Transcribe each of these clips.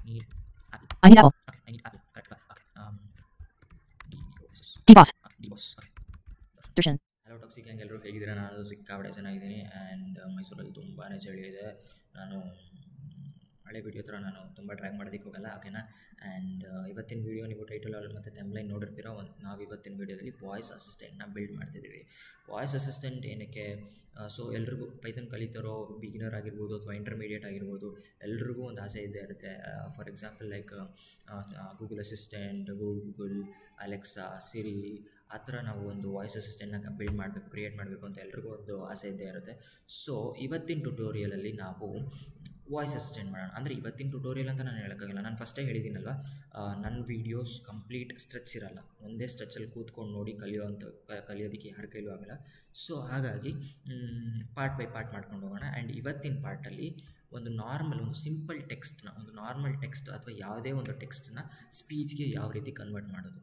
need apple. I need apple. Okay, I need apple. Correct. Okay. DBoss. Okay, DBoss. Okay. Darshan. Hello toxic gang, ಎಲ್ಲರೂ ಹೇಗಿದ್ದೀರಾ? ನಾನು ಸಿಕ್ಕಾಪಟ್ಟೆ ಚೆನ್ನಾಗಿದ್ದೀನಿ. And ಮೈಸೂರಲ್ಲಿ ತುಂಬಾ ಚಳಿ ಇದೆ. ನಾನು ಹಳೆ ವೀಡಿಯೋ ಥರ ನಾನು ತುಂಬ ಟ್ರ್ಯಾಕ್ ಮಾಡೋದಕ್ಕೆ ಹೋಗಲ್ಲ, ಓಕೆನಾ. ಆ್ಯಂಡ್ ಇವತ್ತಿನ ವೀಡಿಯೋ ನೀವು ಟೈಟಲಲ್ಲಿ ಮತ್ತು ಟೈಮ್ಲೈನ್ ನೋಡಿರ್ತೀರೋ. ನಾವು ಇವತ್ತಿನ ವೀಡಿಯೋದಲ್ಲಿ ವಾಯ್ಸ್ ಅಸಿಸ್ಟೆಂಟ್ನ ಬಿಲ್ಡ್ ಮಾಡ್ತಿದ್ದೀವಿ. ವಾಯ್ಸ್ ಅಸಿಸ್ಟೆಂಟ್ ಏನಕ್ಕೆ? ಸೊ ಎಲ್ರಿಗೂ ಪೈಥಾನ್ ಕಲಿತಾರೋ, ಬಿಗಿನರ್ ಆಗಿರ್ಬೋದು ಅಥವಾ ಇಂಟರ್ಮೀಡಿಯೇಟ್ ಆಗಿರ್ಬೋದು, ಎಲ್ರಿಗೂ ಒಂದು ಆಸೆ ಇದ್ದೇ ಇರುತ್ತೆ. For example like Google assistant, Google, Alexa, Siri, ಆ ಥರ ನಾವು ಒಂದು ವಾಯ್ಸ್ ಅಸಿಸ್ಟೆಂಟ್ನ ಬಿಲ್ಡ್ ಮಾಡಬೇಕು, ಕ್ರಿಯೇಟ್ ಮಾಡಬೇಕು ಅಂತ ಎಲ್ರಿಗೂ ಒಂದು ಆಸೆ ಇದ್ದೇ ಇರುತ್ತೆ. ಸೊ ಇವತ್ತಿನ ಟ್ಯುಟೋರಿಯಲಲ್ಲಿ ನಾವು ವಾಯ್ಸ್ ಅಸಿಸ್ಟೆಂಟ್ ಮಾಡೋಣ. ಅಂದರೆ ಇವತ್ತಿನ ಟ್ಯುಟೋರಿಯಲ್ ಅಂತ ನಾನು ಹೇಳೋಕ್ಕಾಗಲ್ಲ. ನಾನು ಫಸ್ಟೇ ಹೇಳಿದ್ದೀನಲ್ವ, ನನ್ನ ವೀಡಿಯೋಸ್ ಕಂಪ್ಲೀಟ್ ಸ್ಟ್ರೆಚ್ ಇರಲ್ಲ. ಒಂದೇ ಸ್ಟ್ರೆಚ್ಚಲ್ಲಿ ಕೂತ್ಕೊಂಡು ನೋಡಿ ಕಲಿಯೋದಕ್ಕೆ ಯಾರ ಕೈಲೂ ಆಗಲ್ಲ. ಸೊ ಹಾಗಾಗಿ ಪಾರ್ಟ್ ಬೈ ಪಾರ್ಟ್ ಮಾಡ್ಕೊಂಡು ಹೋಗೋಣ. ಆ್ಯಂಡ್ ಇವತ್ತಿನ ಪಾರ್ಟಲ್ಲಿ ಒಂದು ಸಿಂಪಲ್ ಟೆಕ್ಸ್ಟ್ನ, ಒಂದು ನಾರ್ಮಲ್ ಟೆಕ್ಸ್ಟ್ ಅಥವಾ ಯಾವುದೇ ಒಂದು ಟೆಕ್ಸ್ಟನ್ನ ಸ್ಪೀಚ್ಗೆ ಯಾವ ರೀತಿ ಕನ್ವರ್ಟ್ ಮಾಡೋದು.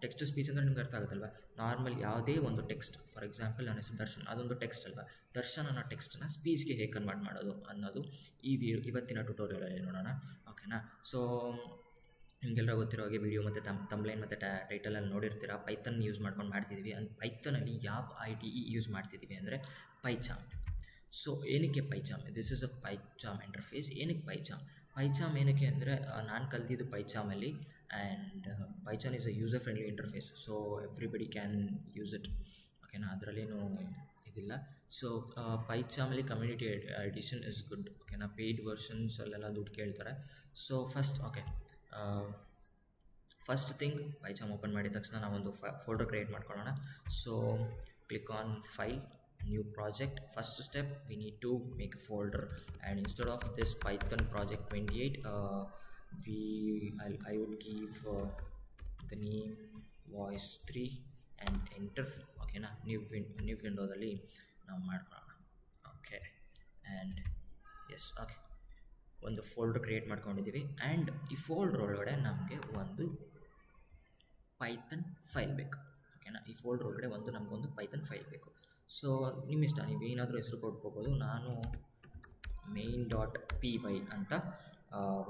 ಟೆಕ್ಸ್ಟ್ ಟು ಸ್ಪೀಚ್ ಅಂದರೆ ನಿಮ್ಗೆ ಅರ್ಥ ಆಗುತ್ತಲ್ವ. ನಾರ್ಮಲ್ ಯಾವುದೇ ಒಂದು ಟೆಕ್ಸ್ಟ್, ಫಾರ್ ಎಕ್ಸಾಂಪಲ್ ನನ್ನ ಹೆಸರು ದರ್ಶನ್, ಅದೊಂದು ಟೆಕ್ಸ್ಟ್ ಅಲ್ವಾ. ದರ್ಶನ್ ಅನ್ನೋ ಟೆಕ್ಸ್ಟನ್ನ ಸ್ಪೀಚ್ಗೆ ಹೇಗೆ ಕನ್ವರ್ಟ್ ಮಾಡೋದು ಅನ್ನೋದು ಇವತ್ತಿನ ಟ್ಯುಟೋರಿಯಲಲ್ಲಿ ನೋಡೋಣ, ಓಕೆನಾ. ಸೊ ನಿಮಗೆಲ್ಲರೂ ಗೊತ್ತಿರೋ ಹಾಗೆ ವಿಡಿಯೋ ಮತ್ತು ತಮ್ಲೈನ್ ಮತ್ತು ಟೈಟಲಲ್ಲಿ ನೋಡಿರ್ತೀರ, ಪೈಥನ್ ಯೂಸ್ ಮಾಡ್ಕೊಂಡು ಮಾಡ್ತಿದ್ದೀವಿ. ಅಂಡ್ ಪೈಥನಲ್ಲಿ ಯಾವ IDE ಯೂಸ್ ಮಾಡ್ತಿದ್ದೀವಿ ಅಂದರೆ ಪೈಚಾಮ್. ಸೊ ಏನಕ್ಕೆ PyCharm? This is a PyCharm interface. ಏನಕ್ಕೆ ಪೈಚಾಮ್ ಏನಕ್ಕೆ ಅಂದರೆ ನಾನು ಕಲ್ತಿದ್ದು ಪೈಚಾಮಲ್ಲಿ. And PyCharm is a user friendly interface. So everybody can use it, ಓಕೆನಾ. ಅದರಲ್ಲೇನು ಇದಿಲ್ಲ. ಸೊ ಪೈಚಾಮಲ್ಲಿ ಕಮ್ಯುನಿಟಿ ಎಡಿಷನ್ ಇಸ್ ಗುಡ್, ಓಕೆನಾ. ಪೇಯ್ಡ್ ವರ್ಷನ್ಸಲ್ಲೆಲ್ಲ ದುಡ್ಡು ಕೇಳ್ತಾರೆ. So first thing, PyCharm open ಮಾಡಿದ ತಕ್ಷಣ ನಾವೊಂದು ಫೋಲ್ಡರ್ ಕ್ರಿಯೇಟ್ ಮಾಡ್ಕೊಳ್ಳೋಣ. So click on file, new project. First step, we need to make a folder, and instead of this Python project 28, I would give the name voice 3 and enter, okay na. new window dalli ನಾವು ಮಾಡ್ಕೊಳ್ಳೋಣ, okay. And S, okay, ಒಂದು folder create ಮಾಡ್ಕೊಂಡಿದ್ದೀವಿ. And ಈ folder ಒಳಗಡೆ ನಮಗೆ ಒಂದು Python file ಬೇಕು, ಓಕೆನಾ. ಈ ಫೋಲ್ಡರ್ ಒಳಗಡೆ ನಮಗೊಂದು ಪೈಥನ್ ಫೈಲ್ ಬೇಕು. ಸೊ ನಿಮ್ಮ ಇಷ್ಟ, ನೀವು ಏನಾದರೂ ಹೆಸರು ಕೊಟ್ಕೋಬೋದು. ನಾನು main.py ಅಂತ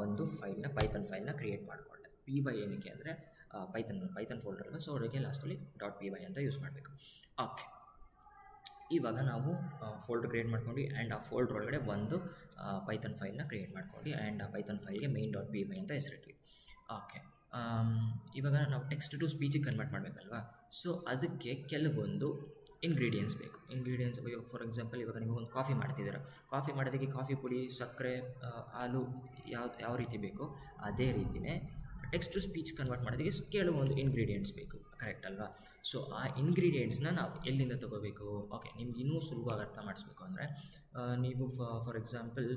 ಒಂದು ಪೈಥನ್ ಫೈಲ್ನ ಕ್ರಿಯೇಟ್ ಮಾಡಿಕೊಂಡೆ. py ಏನಕ್ಕೆ ಅಂದರೆ ಪೈಥನ್ ಫೋಲ್ಡರ್ ಅಲ್ಲ. ಸೊ ಅದಕ್ಕೆ ಲಾಸ್ಟಲ್ಲಿ .py ಅಂತ ಯೂಸ್ ಮಾಡಬೇಕು, ಓಕೆ. ಇವಾಗ ನಾವು ಫೋಲ್ಡರ್ ಕ್ರಿಯೇಟ್ ಮಾಡ್ಕೊಂಡು, ಆ್ಯಂಡ್ ಆ ಫೋಲ್ಡರ್ ಒಳಗಡೆ ಒಂದು ಪೈಥನ್ ಫೈಲ್ನ ಕ್ರಿಯೇಟ್ ಮಾಡ್ಕೊಂಡು, ಆ್ಯಂಡ್ ಆ ಪೈಥನ್ ಫೈಲ್ಗೆ main.py ಅಂತ ಹೆಸರಿಟ್ವಿ, ಓಕೆ. ಇವಾಗ ನಾವು ಟೆಕ್ಸ್ಟ್ ಟು ಸ್ಪೀಚಿಗೆ ಕನ್ವರ್ಟ್ ಮಾಡಬೇಕಲ್ವಾ. ಸೊ ಅದಕ್ಕೆ ಕೆಲವೊಂದು ಇಂಗ್ರೀಡಿಯೆಂಟ್ಸ್ ಬೇಕು. ಫಾರ್ ಎಕ್ಸಾಂಪಲ್, ಇವಾಗ ನೀವು ಒಂದು ಕಾಫಿ ಮಾಡ್ತಿದ್ದೀರ. ಕಾಫಿ ಮಾಡೋದಕ್ಕೆ ಕಾಫಿ ಪುಡಿ, ಸಕ್ಕರೆ, ಹಾಲು ಯಾವ ರೀತಿ ಬೇಕೋ ಅದೇ ರೀತಿಯೇ ಟೆಕ್ಸ್ಟ್ ಟು ಸ್ಪೀಚ್ ಕನ್ವರ್ಟ್ ಮಾಡೋದಕ್ಕೆ ಕೆಲವೊಂದು ಇಂಗ್ರೀಡಿಯೆಂಟ್ಸ್ ಬೇಕು, ಕರೆಕ್ಟ್ ಅಲ್ವಾ. ಸೊ ಆ ಇಂಗ್ರೀಡಿಯೆಂಟ್ಸ್ನ ನಾವು ಎಲ್ಲಿಂದ ತೊಗೋಬೇಕು? ಓಕೆ, ನಿಮ್ಗೆ ಇನ್ನೂ ಸುಲಭವಾಗಿ ಅರ್ಥ ಮಾಡಿಸ್ಬೇಕು ಅಂದರೆ, ನೀವು ಫಾರ್ ಎಕ್ಸಾಂಪಲ್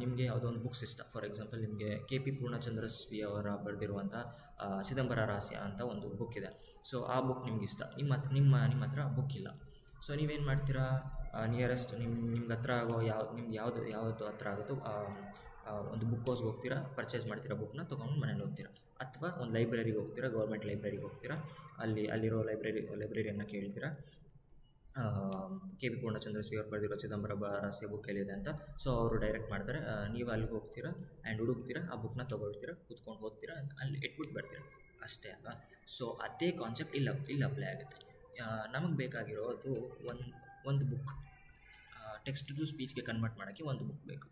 ನಿಮಗೆ ಯಾವುದೋ ಒಂದು ಬುಕ್ಸ್ ಇಷ್ಟ. ಫಾರ್ ಎಕ್ಸಾಂಪಲ್ ನಿಮಗೆ KP ಪೂರ್ಣಚಂದ್ರ ಅವರ ಬರೆದಿರುವಂಥ ಚಿದಂಬರ ರಹಸ್ಯ ಅಂತ ಒಂದು ಬುಕ್ ಇದೆ. ಸೊ ಆ ಬುಕ್ ನಿಮ್ಗೆ ಇಷ್ಟ, ನಿಮ್ಮ ಹತ್ರ ಬುಕ್ ಇಲ್ಲ. ಸೊ ನೀವೇನು ಮಾಡ್ತೀರಾ? ನಿಯರೆಸ್ಟ್ ನಿಮ್ಗೆ ಹತ್ರ ಆಗೋ ನಿಮ್ಗೆ ಯಾವುದು ಹತ್ರ ಆಗುತ್ತೋ ಒಂದು ಬುಕ್ ಹೌಸ್ಗೆ ಹೋಗ್ತೀರಾ, ಪರ್ಚೇಸ್ ಮಾಡ್ತೀರಾ, ಬುಕ್ನ ತೊಗೊಂಡು ಮನೇಲಿ ಓದ್ತೀರಾ. ಅಥವಾ ಒಂದು ಲೈಬ್ರರಿಗೆ ಹೋಗ್ತೀರಾ, ಗೌರ್ಮೆಂಟ್ ಲೈಬ್ರರಿಗೆ ಹೋಗ್ತೀರಾ, ಅಲ್ಲಿರೋ ಲೈಬ್ರರಿಯನ್ನು ಕೇಳ್ತೀರಾ, KP ಪೂರ್ಣಚಂದ್ರ ಅವ್ರು ಬರೆದಿರೋ ಚಿದಂಬರ ರಹಸ್ಯ ಬುಕ್ ಎಲ್ಲಿದೆ ಅಂತ. ಸೊ ಅವರು ಡೈರೆಕ್ಟ್ ಮಾಡ್ತಾರೆ, ನೀವು ಅಲ್ಲಿಗೆ ಹೋಗ್ತೀರಾ ಆ್ಯಂಡ್ ಹುಡುಕ್ತೀರಾ, ಆ ಬುಕ್ನ ತೊಗೊಳ್ತೀರಾ, ಕೂತ್ಕೊಂಡು ಓದ್ತೀರಾ, ಅಲ್ಲಿ ಇಟ್ಬಿಟ್ಟು ಬರ್ತೀರಾ, ಅಷ್ಟೇ ಅಲ್ವಾ. ಸೊ ಅದೇ ಕಾನ್ಸೆಪ್ಟ್ ಇಲ್ಲಿ ಅಪ್ಲೈ ಆಗುತ್ತೆ. ನಮಗೆ ಬೇಕಾಗಿರೋದು ಒಂದು ಬುಕ್. ಟೆಕ್ಸ್ಟ್ ಟು ಸ್ಪೀಚ್ಗೆ ಕನ್ವರ್ಟ್ ಮಾಡೋಕ್ಕೆ ಒಂದು ಬುಕ್ ಬೇಕು,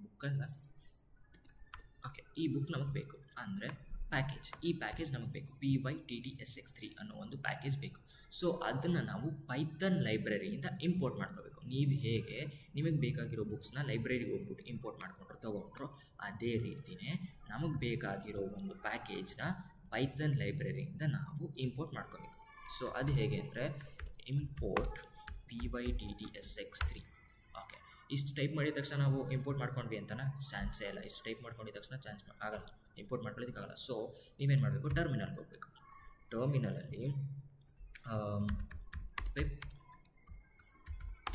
ಬುಕ್ಕಲ್ಲ, ಓಕೆ. ಈ ಬುಕ್ ನಮಗೆ ಬೇಕು ಅಂದರೆ ಪ್ಯಾಕೇಜ್. ಈ ಪ್ಯಾಕೇಜ್ ನಮಗೆ ಬೇಕು, pyttsx3 ಅನ್ನೋ ಒಂದು ಪ್ಯಾಕೇಜ್ ಬೇಕು. ಸೊ ಅದನ್ನು ನಾವು ಪೈಥನ್ ಲೈಬ್ರರಿಯಿಂದ ಇಂಪೋರ್ಟ್ ಮಾಡ್ಕೋಬೇಕು. ನೀವು ಹೇಗೆ ನಿಮಗೆ ಬೇಕಾಗಿರೋ ಬುಕ್ಸ್ನ ಲೈಬ್ರರಿಗೆ ಹೋಗ್ಬಿಟ್ಟು ಇಂಪೋರ್ಟ್ ತೊಗೊಂಡ್ರು, ಅದೇ ರೀತಿಯೇ ನಮಗೆ ಬೇಕಾಗಿರೋ ಒಂದು ಪ್ಯಾಕೇಜ್ನ ಪೈಥನ್ ಲೈಬ್ರರಿಯಿಂದ ನಾವು ಇಂಪೋರ್ಟ್ ಮಾಡ್ಕೋಬೇಕು. ಸೊ ಅದು ಹೇಗೆ ಅಂದರೆ ಇಂಪೋರ್ಟ್ pyttsx3, ಓಕೆ. ಇಷ್ಟು ಟೈಪ್ ಮಾಡಿದ ತಕ್ಷಣ ನಾವು ಇಂಪೋರ್ಟ್ ಮಾಡ್ಕೊಂಡ್ವಿ ಅಂತಲೇ ಚಾನ್ಸೇ ಇಲ್ಲ. ಇಷ್ಟು ಟೈಪ್ ಮಾಡ್ಕೊಂಡಿದ ತಕ್ಷಣ ಆಗಲ್ಲ, ಇಂಪೋರ್ಟ್ ಮಾಡ್ಕೊಳ್ಳೋದಕ್ಕಾಗಲ್ಲ. ಸೊ ನೀವೇನು ಮಾಡಬೇಕು? ಟರ್ಮಿನಲ್ಗೆ ಹೋಗಬೇಕು. ಟರ್ಮಿನಲಲ್ಲಿ ಪಿಪ್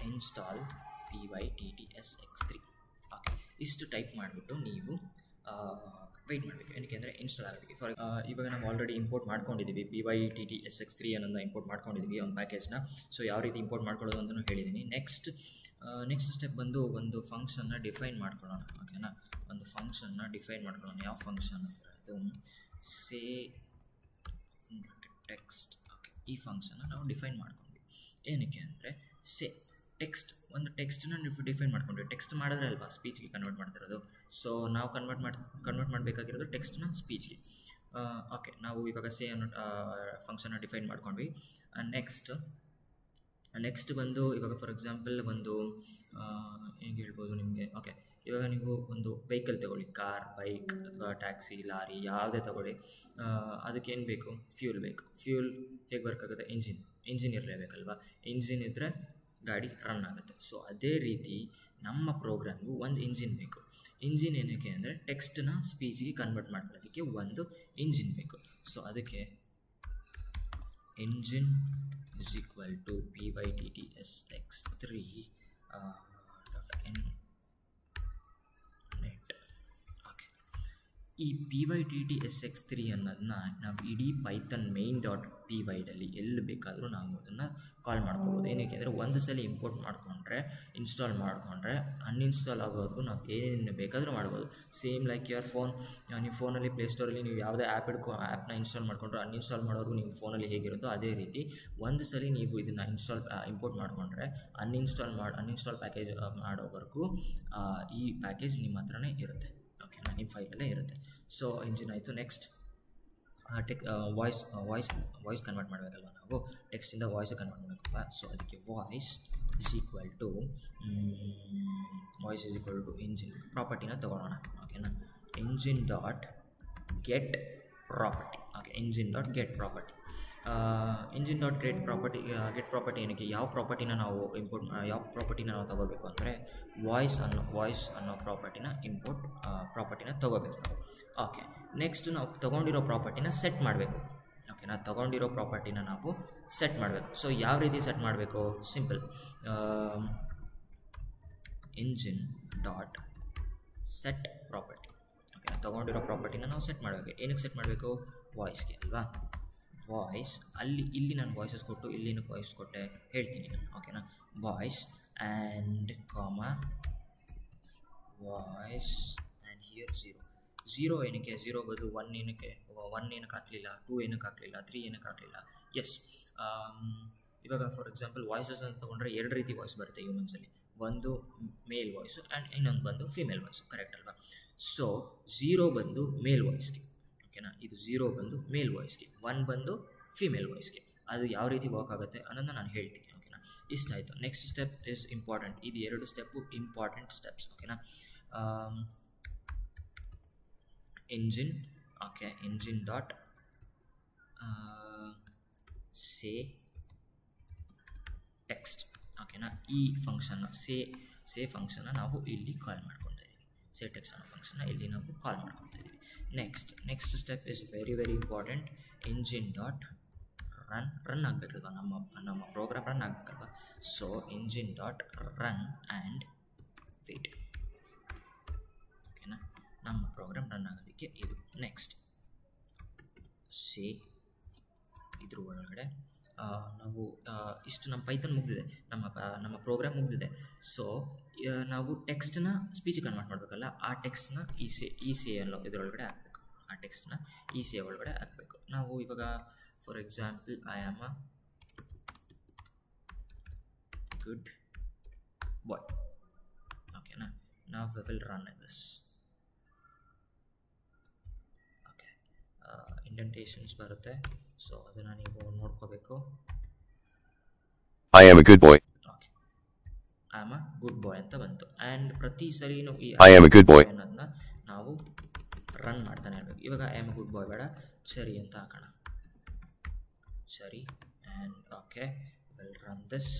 ಇನ್ಸ್ಟಾಲ್ pyttsx3, ಓಕೆ. ಇಷ್ಟು ಟೈಪ್ ಮಾಡಿಬಿಟ್ಟು ನೀವು ವೆಯ್ಟ್ ಮಾಡಬೇಕು. ಏನಕ್ಕೆ ಅಂದರೆ ಇನ್ಸ್ಟಾಲ್ ಆಗೋದಕ್ಕೆ. ಇವಾಗ ನಾವು ಆಲ್ರೆಡಿ ಇಂಪೋರ್ಟ್ ಮಾಡ್ಕೊಂಡಿದ್ದೀವಿ, pyttsx3 ಅನ್ನೋದನ್ನ ಇಂಪೋರ್ಟ್ ಮಾಡ್ಕೊಂಡಿದ್ದೀವಿ ಒಂದು ಪ್ಯಾಕೇಜ್ನ. ಸೊ ಯಾವ ರೀತಿ ಇಂಪೋರ್ಟ್ ಮಾಡ್ಕೊಳ್ಳೋದು ಅಂತಲೂ ಹೇಳಿದ್ದೀನಿ. ನೆಕ್ಸ್ಟ್ ನೆಕ್ಸ್ಟ್ ಸ್ಟೆಪ್ ಬಂದು ಒಂದು ಫಂಕ್ಷನ್ನ ಡಿಫೈನ್ ಮಾಡ್ಕೊಳ್ಳೋಣ. ಓಕೆನಾ, ಒಂದು ಫಂಕ್ಷನ್ನ ಡಿಫೈನ್ ಮಾಡ್ಕೊಳ್ಳೋಣ. ಯಾವ ಫಂಕ್ಷನ್ ಅಂದರೆ ಅದು ಸೇ ಟೆಕ್ಸ್ಟ್. ಓಕೆ, ಈ ಫಂಕ್ಷನ್ನ ನಾವು ಡಿಫೈನ್ ಮಾಡ್ಕೊಂಡ್ವಿ. ಏನಕ್ಕೆ ಅಂದರೆ ಟೆಕ್ಸ್ಟ್, ಒಂದು ಟೆಕ್ಸ್ಟನ್ನ ಡಿಫೈನ್ ಮಾಡ್ಕೊಂಡ್ವಿ. ಟೆಕ್ಸ್ಟ್ ಮಾಡಿದ್ರೆ ಅಲ್ವಾ ಸ್ಪೀಚ್ಗೆ ಕನ್ವರ್ಟ್ ಮಾಡ್ತಿರೋದು. ಸೊ ನಾವು ಕನ್ವರ್ಟ್ ಮಾಡಬೇಕಾಗಿರೋದು ಟೆಕ್ಸ್ಟ್ನ ಸ್ಪೀಚ್ಗೆ. ಓಕೆ, ನಾವು ಇವಾಗ ಸೇ ಅನ್ನೋ ಫಂಕ್ಷನ್ನ ಡಿಫೈನ್ ಮಾಡ್ಕೊಂಡ್ವಿ. ನೆಕ್ಸ್ಟ್ ಬಂದು ಇವಾಗ ಫಾರ್ ಎಕ್ಸಾಂಪಲ್ ಒಂದು ಹೇಗೆ ಹೇಳ್ಬೋದು ನಿಮಗೆ. ಓಕೆ, ಇವಾಗ ನೀವು ಒಂದು ವೆಹಿಕಲ್ ತೊಗೊಳ್ಳಿ, ಕಾರ್, ಬೈಕ್ ಅಥವಾ ಟ್ಯಾಕ್ಸಿ, ಲಾರಿ ಯಾವುದೇ ತೊಗೊಳ್ಳಿ. ಅದಕ್ಕೇನು ಬೇಕು? ಫ್ಯೂಲ್ ಬೇಕು. ಫ್ಯೂಲ್ ಹೇಗೆ ವರ್ಕ್ ಆಗುತ್ತೆ? ಇಂಜಿನ್ ಇರಲೇಬೇಕಲ್ವ. ಇಂಜಿನ್ ಇದ್ದರೆ ಗಾಡಿ ರನ್ ಆಗುತ್ತೆ. ಸೊ ಅದೇ ರೀತಿ ನಮ್ಮ ಪ್ರೋಗ್ರಾಮ್ಗೂ ಒಂದು ಇಂಜಿನ್ ಬೇಕು. ಇಂಜಿನ್ ಏನಕ್ಕೆ ಅಂದರೆ ಟೆಕ್ಸ್ಟ್ನ ಸ್ಪೀಚ್ಗೆ ಕನ್ವರ್ಟ್ ಮಾಡೋದಕ್ಕೆ ಒಂದು ಇಂಜಿನ್ ಬೇಕು. ಸೊ ಅದಕ್ಕೆ engine is equal to pyttsx3 .net. Okay, ಈ pyttsx3 ಅನ್ನೋದನ್ನ ನಾವು ಇಡೀ ಪೈಥನ್ main.py ಎಲ್ಲಿ ಬೇಕಾದರೂ ನಾವು ಅದನ್ನು ಕಾಲ್ ಮಾಡ್ಕೋಬೋದು. ಏನಕ್ಕೆ ಅಂದರೆ ಒಂದು ಸಲ ಇಂಪೋರ್ಟ್ ಮಾಡಿಕೊಂಡ್ರೆ, ಇನ್ಸ್ಟಾಲ್ ಮಾಡಿಕೊಂಡ್ರೆ ಅನ್ಇನ್ಸ್ಟಾಲ್ ಆಗೋವರೆಗೂ ನಾವು ಏನೇನು ಬೇಕಾದರೂ ಮಾಡ್ಬೋದು. Same like your phone. ನೀವು ಫೋನಲ್ಲಿ ಪ್ಲೇಸ್ಟೋರಲ್ಲಿ ನೀವು ಯಾವುದೇ ಆ್ಯಪ್ನ ಇನ್ಸ್ಟಾಲ್ ಮಾಡಿಕೊಂಡ್ರೆ ಅನ್ಇನ್ಸ್ಟಾಲ್ ಮಾಡೋವರೆಗೂ ನಿಮ್ಮ ಫೋನಲ್ಲಿ ಹೇಗಿರುತ್ತೋ ಅದೇ ರೀತಿ ಒಂದು ಸಲ ನೀವು ಇದನ್ನು ಇಂಪೋರ್ಟ್ ಮಾಡಿಕೊಂಡ್ರೆ ಅನ್ಇನ್ಸ್ಟಾಲ್ ಪ್ಯಾಕೇಜ್ ಮಾಡೋವರೆಗೂ ಈ ಪ್ಯಾಕೇಜ್ ನಿಮ್ಮ ಹತ್ರನೇ ಇರುತ್ತೆ. ಓಕೆನಾ, ನಿಮ್ಮ ಫೈಲಲ್ಲೇ ಇರುತ್ತೆ. ಸೊ ಇಂಜಿನ್ ಆಯಿತು. ನೆಕ್ಸ್ಟ್ ವಾಯ್ಸ್ ಕನ್ವರ್ಟ್ ಮಾಡಬೇಕಲ್ವ ನಾವು, ಟೆಕ್ಸ್ಟಿಂದ ವಾಯ್ಸ್ ಕನ್ವರ್ಟ್ ಮಾಡಬೇಕಲ್ವ. ಸೊ ಅದಕ್ಕೆ voice is equal to engine ಪ್ರಾಪರ್ಟಿನ ತೊಗೊಳ್ಳೋಣ. ಓಕೆನಾ, engine dot get property. Okay, engine dot get property get property ಏನಕ್ಕೆ? ಯಾವ ಪ್ರಾಪರ್ಟಿನ ನಾವು ತೊಗೋಬೇಕು ಅಂದರೆ ವಾಯ್ಸ್ ಅನ್ನೋ ಪ್ರಾಪರ್ಟಿನ ತೊಗೋಬೇಕು. ಓಕೆ, ನೆಕ್ಸ್ಟ್ ನಾವು ತೊಗೊಂಡಿರೋ ಪ್ರಾಪರ್ಟಿನ ಸೆಟ್ ಮಾಡಬೇಕು. ಓಕೆನಾ, ತೊಗೊಂಡಿರೋ ಪ್ರಾಪರ್ಟಿನ ನಾವು ಸೆಟ್ ಮಾಡಬೇಕು. ಸೊ ಯಾವ ರೀತಿ ಸೆಟ್ ಮಾಡಬೇಕು? Simple, engine dot set property. Okay, ತೊಗೊಂಡಿರೋ ಪ್ರಾಪರ್ಟಿನ ನಾವು ಸೆಟ್ ಮಾಡಬೇಕು. ಏನಕ್ಕೆ ಸೆಟ್ ಮಾಡಬೇಕು? ವಾಯ್ಸ್ಗೆ ಅಲ್ವಾ. ಇಲ್ಲಿ ನಾನು ವಾಯ್ಸಸ್ ಕೊಟ್ಟು ಇಲ್ಲಿನ ವಾಯ್ಸ್ ಕೊಟ್ಟೆ ಹೇಳ್ತೀನಿ ನಾನು. ಓಕೆನಾ, ವಾಯ್ಸ್ ಆ್ಯಂಡ್ ಹಿಯರ್ ಝೀರೋ ಏನಕ್ಕೆ? ಝೀರೋ ಬದಲು ಒನ್ ಏನಕ್ಕೆ ಹಾಕಲಿಲ್ಲ? 2 ಏನಕ್ಕೆ ಹಾಕಲಿಲ್ಲ? 3 ಏನಕ್ಕೆ ಹಾಕಲಿಲ್ಲ? ಎಸ್, ಇವಾಗ ಫಾರ್ ಎಕ್ಸಾಂಪಲ್ ವಾಯ್ಸಸ್ ಅಂತ ತೊಗೊಂಡ್ರೆ 2 ರೀತಿ ವಾಯ್ಸ್ ಬರುತ್ತೆ ಹ್ಯೂಮನ್ಸಲ್ಲಿ. ಒಂದು ಮೇಲ್ ವಾಯ್ಸು ಆ್ಯಂಡ್ ಇನ್ನೊಂದು ಬಂದು ಫಿಮೇಲ್ ವಾಯ್ಸು, ಕರೆಕ್ಟ್ ಅಲ್ವಾ? ಸೊ 0 ಬಂದು ಮೇಲ್ ವಾಯ್ಸ್ಗೆ. ಓಕೆನಾ, ಇದು 0 ಬಂದು ಮೇಲ್ ವಾಯ್ಸ್ಗೆ, 1 ಬಂದು ಫಿಮೇಲ್ ವಾಯ್ಸ್ಗೆ. ಅದು ಯಾವ ರೀತಿ ವರ್ಕ್ ಆಗುತ್ತೆ ಅನ್ನೋದನ್ನ ನಾನು ಹೇಳ್ತೀನಿ. ಓಕೆನಾ, ಇಷ್ಟ ಆಯಿತು. Next step is important. ಇದು 2 ಸ್ಟೆಪ್ಪು ಇಂಪಾರ್ಟೆಂಟ್ ಸ್ಟೆಪ್ಸ್. ಓಕೆನಾ, ಇಂಜಿನ್ ಡಾಟ್ ಸೇ ಟೆಕ್ಸ್ಟ್. ಓಕೆನಾ, ಈ ಫಂಕ್ಷನ್ನ ಸೇ ಫಂಕ್ಷನ್ನ ನಾವು ಇಲ್ಲಿ ಕಾಲ್ ಮಾಡ್ಕೊತಾ ಇದ್ದೀವಿ. ಸೇ ಟೆಕ್ಸ್ಟ್ ಅನ್ನೋ ಫಂಕ್ಷನ್ನ ಇಲ್ಲಿ ನಾವು ಕಾಲ್ ಮಾಡ್ಕೊತಾ ಇದ್ದೀವಿ. Next step is very important. Engine dot run ಆಗಬೇಕಲ್ವ, ನಮ್ಮ ಪ್ರೋಗ್ರಾಮ್ ರನ್ ಆಗಬೇಕಲ್ವ. So engine dot run and wait. ಓಕೆನಾ, ನಮ್ಮ ಪ್ರೋಗ್ರಾಮ್ ರನ್ ಆಗೋದಕ್ಕೆ ಇದು. ನೆಕ್ಸ್ಟ್ ಸೇ ಇದ್ರ ಒಳಗಡೆ ನಾವು ಇಷ್ಟು ನಮ್ಮ ಪೈಥನ್ ಮುಗಿದಿದೆ, ನಮ್ಮ ಪ್ರೋಗ್ರಾಮ್ ಮುಗಿದಿದೆ. ಸೊ ನಾವು ಟೆಕ್ಸ್ಟ್ನ ಸ್ಪೀಚ್ ಕನ್ವರ್ಟ್ ಮಾಡಬೇಕಲ್ಲ, ಆ ಟೆಕ್ಸ್ಟ್ನ ಈ ಸೇ ಅನ್ನೋ ಇದರೊಳಗಡೆ ಹಾಕಬೇಕು. ಆ ಟೆಕ್ಸ್ಟ್ನ ಈ ಸೇ ಒಳಗಡೆ ಹಾಕಬೇಕು. ನಾವು ಇವಾಗ for example I am a good boy. ಓಕೆನಾ, ನಾವು will run this. Okay, indentations ಬರುತ್ತೆ. ಸೊ ಅದನ್ನು ನೀವು ನೋಡ್ಕೋಬೇಕು. I am a good boy. Okay, I am a good boy ಅಂತ ಬಂತು. ಆ್ಯಂಡ್ ಪ್ರತಿ ಸರಿನೂ ಈ I am a good boy ಅನ್ನೋದನ್ನ ನಾವು ರನ್ ಮಾಡ್ತಾನೆ ಇರಬೇಕು. ಇವಾಗ I am a good boy ಬೇಡ, ಚರಿ ಅಂತ ಹಾಕೋಣ. Cherry and okay, will run this.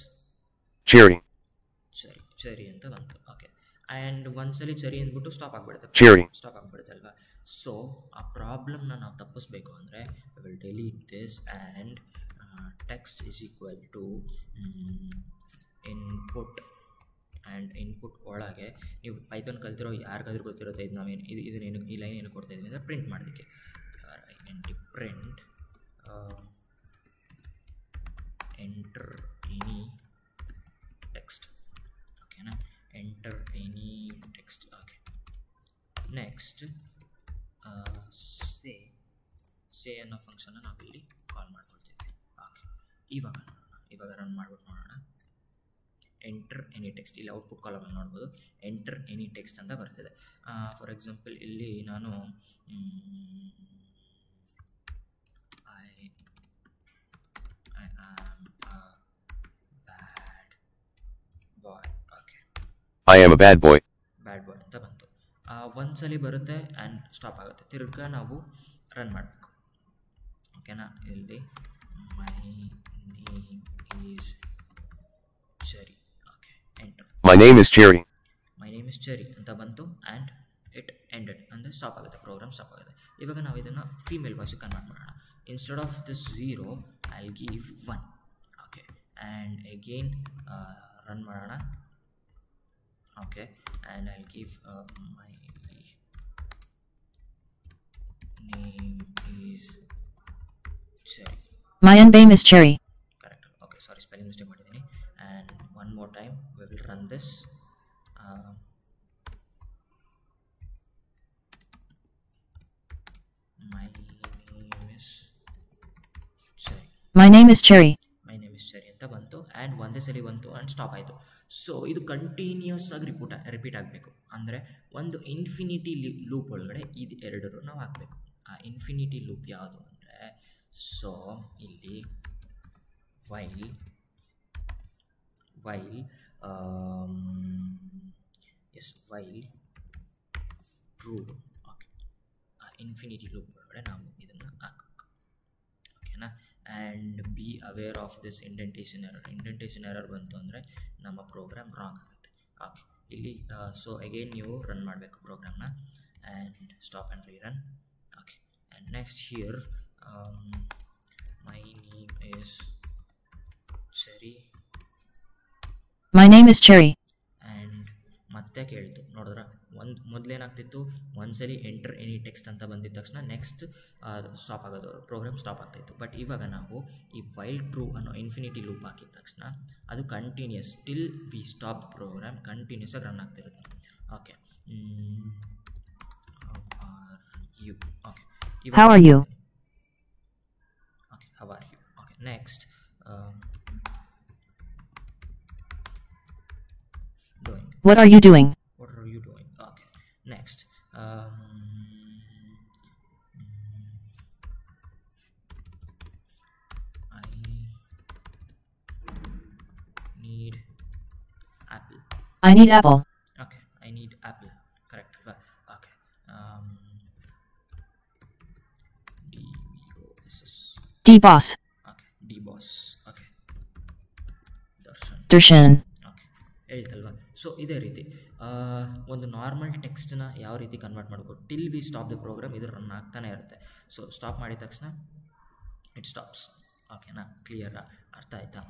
cheering, Cherry ಅಂತ ಬಂತು. ಓಕೆ, ಆ್ಯಂಡ್ ಒಂದ್ಸಲಿ ಚರಿ ಅಂದ್ಬಿಟ್ಟು ಸ್ಟಾಪ್ ಆಗಿಬಿಡುತ್ತೆ ಅಲ್ವಾ. ಸೊ ಆ ಪ್ರಾಬ್ಲಮ್ನ ನಾವು ತಪ್ಪಿಸ್ಬೇಕು ಅಂದರೆ I will delete this and text is equal to input. And input ಒಳಗೆ ನೀವು ಪೈಥಾನ್ ಕಲ್ತಿರೋ ಯಾರಿಗಾದ್ರೂ ಗೊತ್ತಿರುತ್ತೆ, ಇದು ನಾವೇನು ಇದನ್ನೇನು ಈ ಲೈನ್ ಏನು ಕೊಡ್ತಾ ಇದ್ದೀವಿ ಅಂದರೆ ಪ್ರಿಂಟ್ ಮಾಡೋದಕ್ಕೆ. Print enter any text. ಓಕೆನಾ. Enter any text. Okay, next say ಅನ್ನೋ ಫಂಕ್ಷನ್ನ ನಾವಿಲ್ಲಿ ಕಾಲ್ ಮಾಡ್ಕೊಳ್ತಿದ್ವಿ. ಓಕೆ, ಇವಾಗ ರನ್ ಮಾಡ್ಬಿಟ್ಟು ನೋಡೋಣ. ಎಂಟರ್ ಎನಿ ಟೆಕ್ಸ್ಟ್, ಇಲ್ಲಿ ಔಟ್ಪುಟ್ ಕಾಲಮಲ್ಲಿ ನೋಡ್ಬೋದು ಎಂಟರ್ ಎನಿ ಟೆಕ್ಸ್ಟ್ ಅಂತ ಬರ್ತಿದೆ. ಫಾರ್ ಎಕ್ಸಾಂಪಲ್ ಇಲ್ಲಿ ನಾನು I am a bad boy. Okay, I am a bad boy. Bad boy ಅಂತ ಬಂತು. ಒಂದ್ಸಲಿ ಬರುತ್ತೆ ಆ್ಯಂಡ್ ಸ್ಟಾಪ್ ಆಗುತ್ತೆ. ತಿರ್ಗಾ ನಾವು ರನ್ ಮಾಡಬೇಕು. ಓಕೆನಾ. ಇಲ್ಲಿ my name is Cherry. Okay, enter. My name is Cherry. My name is Cherry ಅಂತ ಬಂತು ಆ್ಯಂಡ್ ಇಟ್ ಎಂಡೆಡ್ ಅಂದರೆ ಸ್ಟಾಪ್ ಆಗುತ್ತೆ, ಪ್ರೋಗ್ರಾಮ್ ಸ್ಟಾಪ್ ಆಗುತ್ತೆ. ಇವಾಗ ನಾವು ಇದನ್ನು ಫೀಮೇಲ್ ವಾಯ್ಸಿಗೆ ಕನ್ವರ್ಟ್ ಮಾಡೋಣ. Instead of this 0 I will give 1. Okay, and again run ಮಾಡೋಣ. Okay, and I will give my name is Cherry. My name is Cherry. Correct. Okay, sorry, spelling mistake ಮಾಡಿದ್ದೀನಿ. And one more time we will run this. My name is cherry. My name is Cherry. My name is Cherry ಅಂತ ಬಂತು and ಒಂದೇ ಸರಿ ಬಂತು and stop ಆಯಿತು. So ಇದು continuous ಆಗಿ repeat ಆಗಬೇಕು. ಅಂದರೆ ಒಂದು ಇನ್ಫಿನಿಟಿ ಲೂಪ್ ಒಳಗಡೆ ಇದು ಎರಡರೂ ನಾವು ಹಾಕಬೇಕು. ಆ ಇನ್ಫಿನಿಟಿ ಲೂಪ್ ಯಾವುದು ಅಂದರೆ, ಸೊ ಇಲ್ಲಿ ವೈಲ್ ಟ್ರೂ. ಓಕೆ, ಆ ಇನ್ಫಿನಿಟಿ ಲೂಪ್ ಒಳಗಡೆ ನಾವು ಇದನ್ನು ಹಾಕಬೇಕು. ಓಕೆನಾ. And be aware of this indentation error ಬಂತು ಅಂದರೆ ನಮ್ಮ ಪ್ರೋಗ್ರಾಮ್ ರಾಂಗ್ ಆಗುತ್ತೆ. ಓಕೆ, ಇಲ್ಲಿ ಸೊ ಅಗೇನ್ ನೀವು ರನ್ ಮಾಡಬೇಕು ಪ್ರೋಗ್ರಾಮ್ನ and stop and rerun. Okay, and next here my name is Cherry. My name is Cherry. And ಮತ್ತೆ ಕೇಳ್ತು, ನೋಡಿದ್ರ ಮೊದಲೇನಾಗ್ತಿತ್ತು, ಒಂದ್ಸಲಿ ಎಂಟರ್ ಎನಿ ಟೆಕ್ಸ್ಟ್ ಅಂತ ಬಂದಿದ್ದ ತಕ್ಷಣ ನೆಕ್ಸ್ಟ್ ಸ್ಟಾಪ್ ಆಗೋದು, ಪ್ರೋಗ್ರಾಮ್ ಸ್ಟಾಪ್ ಆಗ್ತಾಯಿತ್ತು. ಬಟ್ ಇವಾಗ ನಾವು ಈ ವೈಲ್ ಟ್ರೂ ಅನ್ನೋ ಇನ್ಫಿನಿಟಿ ಲೂಪ್ ಹಾಕಿದ ತಕ್ಷಣ ಅದು continues till we stop the program continues ಆಗಿ ರನ್ ಆಗ್ತಿರುತ್ತೆ. Okay, okay, How are you? Okay, how are you. Okay, next doing. What are you doing? What are you doing? Okay, next I need apple. I need apple. Okay, I need apple. Correct. Okay. DBOSS. D-boss. Okay, DBoss. Okay. Darshan. Okay, ಹೇಳ್ತಲ್ವಾ. So ಇದೇ ರೀತಿ ಒಂದು normal ಟೆಕ್ಸ್ಟನ್ನ ಯಾವ ರೀತಿ convert ಮಾಡಬೇಕು, till we stop the program ಇದು run ಆಗ್ತಾನೆ ಇರುತ್ತೆ. ಸೊ ಸ್ಟಾಪ್ ಮಾಡಿದ ತಕ್ಷಣ ಇಟ್ ಸ್ಟಾಪ್ಸ್. ಓಕೆನಾ, ಕ್ಲಿಯರಾ, ಅರ್ಥ ಆಯಿತಾ.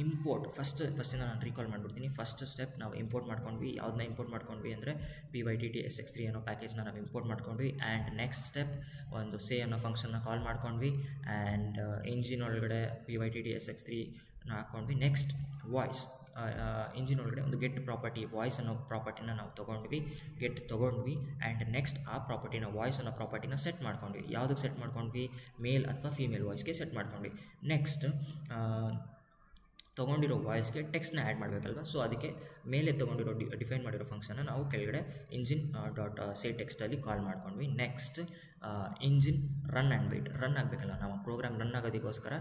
ಇಂಪೋರ್ಟ್ ಫಸ್ಟಿಂದ ನಾನು ರೀಕಾಲ್ ಮಾಡಿಬಿಡ್ತೀನಿ. ಫಸ್ಟ್ ಸ್ಟೆಪ್ ನಾವು ಇಂಪೋರ್ಟ್ ಮಾಡ್ಕೊಂಡ್ವಿ. ಯಾವುದನ್ನ ಇಂಪೋರ್ಟ್ ಮಾಡ್ಕೊಂಡ್ವಿ ಅಂದರೆ pyttsx3 ಅನ್ನೋ ಪ್ಯಾಕೇಜ್ನ ನಾವು ಇಂಪೋರ್ಟ್ ಮಾಡ್ಕೊಂಡ್ವಿ. ಆ್ಯಂಡ್ ನೆಕ್ಸ್ಟ್ ಸ್ಟೆಪ್ ಒಂದು ಸೇ ಅನ್ನೋ ಫಂಕ್ಷನ್ನ ಕಾಲ್ ಮಾಡ್ಕೊಂಡ್ವಿ ಆ್ಯಂಡ್ ಇಂಜಿನ್ ಒಳಗಡೆ pyttsx3ನ ಹಾಕ್ಕೊಂಡ್ವಿ. ನೆಕ್ಸ್ಟ್ ವಾಯ್ಸ್ ಇಂಜಿನ್ ಒಳಗಡೆ ಒಂದು ಗೆಟ್ ಪ್ರಾಪರ್ಟಿ ವಾಯ್ಸ್ ಅನ್ನೋ ಪ್ರಾಪರ್ಟಿನ ನಾವು ತೊಗೊಂಡ್ವಿ ಆ್ಯಂಡ್ ನೆಕ್ಸ್ಟ್ ಆ ಪ್ರಾಪರ್ಟಿನ ವಾಯ್ಸ್ ಅನ್ನೋ ಪ್ರಾಪರ್ಟಿನ ಸೆಟ್ ಮಾಡ್ಕೊಂಡ್ವಿ. ಯಾವುದಕ್ಕೆ ಸೆಟ್ ಮಾಡ್ಕೊಂಡ್ವಿ, ಮೇಲ್ ಅಥವಾ ಫೀಮೇಲ್ ವಾಯ್ಸ್ಗೆ ಸೆಟ್ ಮಾಡ್ಕೊಂಡ್ವಿ. ನೆಕ್ಸ್ಟ್ ತೊಗೊಂಡಿರೋ ವಾಯ್ಸ್ಗೆ ಟೆಕ್ಸ್ಟ್ನ ಆ್ಯಡ್ ಮಾಡಬೇಕಲ್ವ. ಸೊ ಅದಕ್ಕೆ ಮೇಲೆ ತೊಗೊಂಡಿರೋ ಡಿಫೈನ್ ಮಾಡಿರೋ ಫಂಕ್ಷನ್ನ ನಾವು ಕೆಳಗಡೆ ಇಂಜಿನ್ ಡಾಟ್ ಸೇ ಟೆಕ್ಸ್ಟಲ್ಲಿ ಕಾಲ್ ಮಾಡ್ಕೊಂಡ್ವಿ. ನೆಕ್ಸ್ಟ್ ಇಂಜಿನ್ ರನ್ ಆಗಬೇಕಲ್ಲ, ನಾವು ಪ್ರೋಗ್ರಾಮ್ ರನ್ ಆಗೋದಕ್ಕೋಸ್ಕರ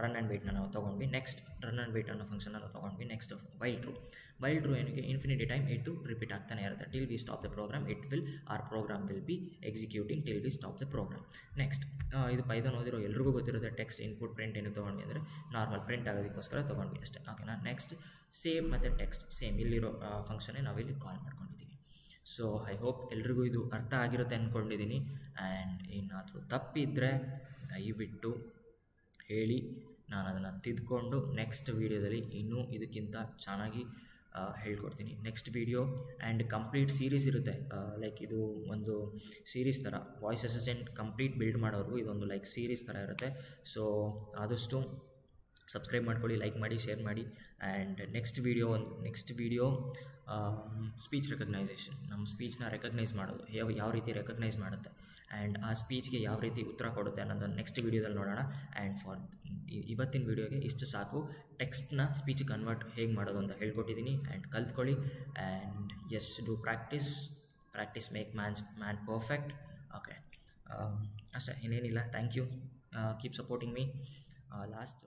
ರನ್ ಆ್ಯಂಡ್ ವೇಟ್ನ ನಾವು ತೊಗೊಂಡ್ವಿ. ನೆಕ್ಸ್ಟ್ ರನ್ ಆ್ಯಂಡ್ ವೇಟ್ ಅನ್ನೋ ಫಂಕ್ಷನ್ನ ನಾವು ತೊಗೊಂಡ್ವಿ. ನೆಕ್ಸ್ಟ್ ವೈಲ್ ಟ್ರೂ ಏನಕ್ಕೆ, ಇನ್ಫಿನಿಟಿ ಟೈಮ್ ಇದು ರಿಪೀಟ್ ಆಗ್ತಾನೆ ಇರುತ್ತೆ. Till we stop the program or program will be executing till we stop the program. Next ಇದು ಪೈಥಾನ್ ಓದಿರೋ ಎಲ್ರಿಗೂ ಗೊತ್ತಿರುತ್ತೆ. ಟೆಕ್ಸ್ಟ್ ಇನ್ಪುಟ್ ಪ್ರಿಂಟ್ ಏನಕ್ಕೆ ತೊಗೊಂಡ್ವಿ ಅಂದರೆ ನಾರ್ಮಲ್ ಪ್ರಿಂಟ್ ಆಗೋದಕ್ಕೋಸ್ಕರ ತೊಗೊಂಡ್ವಿ ಅಷ್ಟೇ. ಓಕೆನಾ. ನೆಕ್ಸ್ಟ್ ಸೇಮ್ ಮತ್ತು ಟೆಕ್ಸ್ಟ್ ಸೇಮ್ ಇಲ್ಲಿರೋ ಫಂಕ್ಷನ್ನೇ ನಾವಿಲ್ಲಿ ಕಾಲ್ ಮಾಡ್ಕೊಂಡಿದ್ದೀವಿ. ಸೊ ಐ ಹೋಪ್ ಎಲ್ರಿಗೂ ಇದು ಅರ್ಥ ಆಗಿರುತ್ತೆ ಅಂದ್ಕೊಂಡಿದ್ದೀನಿ. ಆ್ಯಂಡ್ ಏನಾದರೂ ತಪ್ಪಿದ್ದರೆ ದಯವಿಟ್ಟು ಹೇಳಿ, ನಾನು ಅದನ್ನು ತಿದ್ಕೊಂಡು ನೆಕ್ಸ್ಟ್ ವೀಡಿಯೋದಲ್ಲಿ ಇನ್ನೂ ಇದಕ್ಕಿಂತ ಚೆನ್ನಾಗಿ ಹೇಳ್ಕೊಡ್ತೀನಿ. Next video and complete series ಇರುತ್ತೆ. ಲೈಕ್ ಇದು ಒಂದು ಸೀರೀಸ್ ಥರ, ವಾಯ್ಸ್ ಅಸಿಸ್ಟೆಂಟ್ ಕಂಪ್ಲೀಟ್ ಬಿಲ್ಡ್ ಮಾಡೋರು ಇದೊಂದು ಲೈಕ್ ಸೀರೀಸ್ ಥರ ಇರುತ್ತೆ. ಸೊ ಆದಷ್ಟು ಸಬ್ಸ್ಕ್ರೈಬ್ ಮಾಡ್ಕೊಳ್ಳಿ, ಲೈಕ್ ಮಾಡಿ, ಶೇರ್ ಮಾಡಿ. And next video speech recognisation, ನಮ್ಮ ಸ್ಪೀಚ್ನ ರೆಕಗ್ನೈಸ್ ಮಾಡೋದು ಯಾವ ರೀತಿ ರೆಕಗ್ನೈಸ್ ಮಾಡುತ್ತೆ ಆ್ಯಂಡ್ ಆ ಸ್ಪೀಚ್ಗೆ ಯಾವ ರೀತಿ ಉತ್ತರ ಕೊಡುತ್ತೆ ಅನ್ನೋದನ್ನು ನೆಕ್ಸ್ಟ್ ವೀಡಿಯೋದಲ್ಲಿ ನೋಡೋಣ. ಆ್ಯಂಡ್ ಇವತ್ತಿನ ವೀಡಿಯೋಗೆ ಇಷ್ಟು ಸಾಕು. ಟೆಕ್ಸ್ಟ್ನ ಸ್ಪೀಚ್ ಕನ್ವರ್ಟ್ ಹೇಗೆ ಮಾಡೋದು ಅಂತ ಹೇಳ್ಕೊಟ್ಟಿದ್ದೀನಿ. ಆ್ಯಂಡ್ ಕಲ್ತ್ಕೊಳ್ಳಿ. And yes, do practice make man perfect. Okay, ಅಷ್ಟೇ, ಇನ್ನೇನಿಲ್ಲ. Thank you, keep supporting me. Last